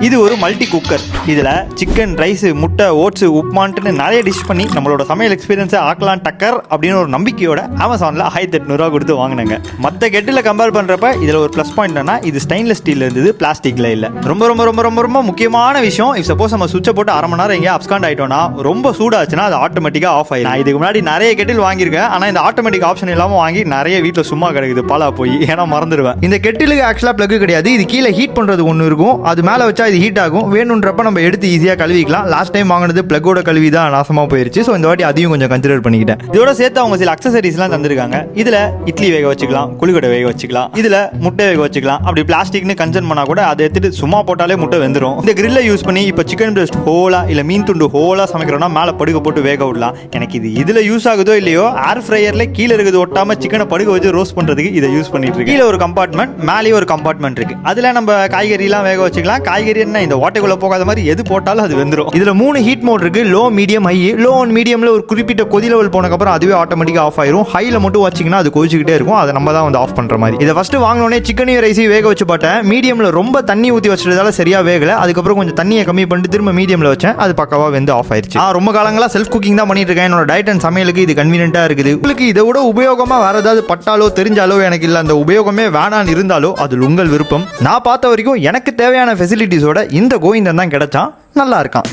இது ஒரு multi cooker. இதில் சிக்கன், ரைஸ், முட்டை, ஓட்ஸ், உப்மான்ட்டு நிறைய டிஷ் பண்ணி நம்மளோட சமையல் எக்ஸ்பீரியன்ஸை ஆக்கலாம் டக்கர் அப்படின்னு ஒரு நம்பிக்கையோட அமேசானில் 1800 கொடுத்து வாங்கினாங்க. மற்ற கெட்டில் கம்பேர் பண்ணுறப்ப இதில் ஒரு ப்ளஸ் பாயிண்ட் என்னன்னா இது ஸ்டெயின்லெஸ் ஸ்டீல் இருந்தது, பிளாஸ்டிக்கில் இல்லை. ரொம்ப ரொம்ப ரொம்ப ரொம்ப ரொம்ப முக்கியமான விஷயம், இஃப் சப்போஸ் நம்ம சுவிட்சை போட்டு அரை மணி நேரம் எங்கேயா அப்ஸ்காண்ட் ஆகிட்டோம்னா ரொம்ப சூடாச்சுன்னா அது ஆட்டோமேட்டிக்காக ஆஃப் ஆயிடும். நான் இதுக்கு முன்னாடி நிறைய கெட்டில் வாங்கியிருக்கேன், ஆனால் இந்த ஆட்டோமேட்டிக் ஆப்ஷன் இல்லாமல் வாங்கி நிறைய வீட்டில் சும்மா கிடக்குது பாலா போய், ஏன்னா மறந்துடுவேன். இந்த கெட்டிலுக்கு ஆக்சுவலாக பிளக் கிடையாது, இது கீழே ஹீட் பண்ணுறது ஒன்று இருக்கும், அது மேலே வச்சா இது ஹீட் ஆகும். வேணுன்றப்ப நம்ம எடுத்து ஈஸியாக கழுவிக்கலாம். லாஸ்ட் டைம் வாங்கினது பிளக்கோட கழுவி தான் நாசமாக போயிருச்சு. ஸோ இந்த வாட்டி அதையும் கொஞ்சம் கன்சிடர் பண்ணிக்கிட்டேன். இதோட சேர்த்து அவங்க சில அக்சசரிஸ்லாம் தந்திருக்காங்க. இதில் இட்லி வேக வச்சுக்கலாம், குளிக்கடை வேக வச்சுக்கலாம், இதில் முட்டை வேக வச்சுக்கலாம். அப்படி பிளாஸ்டிக்னு கன்சர்ன் பண்ணால் கூட அதை எடுத்துட்டு சும்மா போட்டாலே முட்டை வெந்துடும். இந்த கிரில்லை யூஸ் பண்ணி இப்போ சிக்கன் பிரஸ்ட் ஹோலா இல்லை மீன் துண்டு ஹோலா சமைக்கிறோம்னா மேலே படுக்க போட்டு வேக விடலாம். எனக்கு இது இதில் யூஸ் ஆகுதோ இல்லையோ, ஏர் ஃப்ரையரில் கீழே இருக்குது ஒட்டாமல் சிக்கனை படுக்க வச்சு ரோஸ்ட் பண்ணுறதுக்கு இதை யூஸ் பண்ணிட்டு இருக்கு. கீழே ஒரு கம்பார்ட்மெண்ட், மேலேயே ஒரு கம்பார்ட்மெண்ட் இருக்கு. அதில் நம்ம காய்கறிலாம் வேக வச்சுக்கலாம். காய்கறி என்ன இந்த வாட்டைக்குள்ள போகாத மாதிரி எது போட்டாலும் அது வெந்துடும். இதுல 3 ஹீட் மோட் இருக்கு, low, medium, high. Low and மீடியம்ல ஒரு குறிப்பிட்ட கொதி லெவல் போனதுக்கப்புறம் அதுவே ஆட்டோமேட்டிக்கா ஆஃப் ஆயிரும். ஹைல மட்டும் வச்சிங்கன்னா அது கொதிச்சுக்கிட்டே இருக்கும், அதை நம்ம தான் வந்து ஆஃப் பண்ற மாதிரி. இதை ஃபர்ஸ்ட் வாங்கினோடனே சிக்கனையும் ரைஸையும் வேக வச்சு பார்த்தேன். மீடியம்ல ரொம்ப தண்ணி ஊற்றி வச்சதால சரியா வேகல. அதுக்கப்புறம் கொஞ்சம் தண்ணியை கம்மி பண்ணிட்டு திரும்ப மீடியம்ல வச்சேன், அது பக்கவா வந்து ஆஃப் ஆயிருச்சு. ரொம்ப காலங்களா செல்ஃப் குக்கிங் தான் பண்ணிட்டு இருக்கேன். என்னோட டயட் அண்ட் சமையலுக்கு இது கன்வீனியன்ட்டா இருக்குது. உங்களுக்கு இதை விட உபயோகமா வேற ஏதாவது பட்டாலோ தெரிஞ்சாலோ, எனக்கு இல்லை அந்த உபயோகமே வேணான்னு இருந்தாலோ அது உங்கள் விருப்பம். நான் பார்த்த வரைக்கும் எனக்கு தேவையான ஃபெசிலிட்டிஸோட இந்த கோவிந்தன் தான் கிடைச்சான். நல்லா இருக்கான்.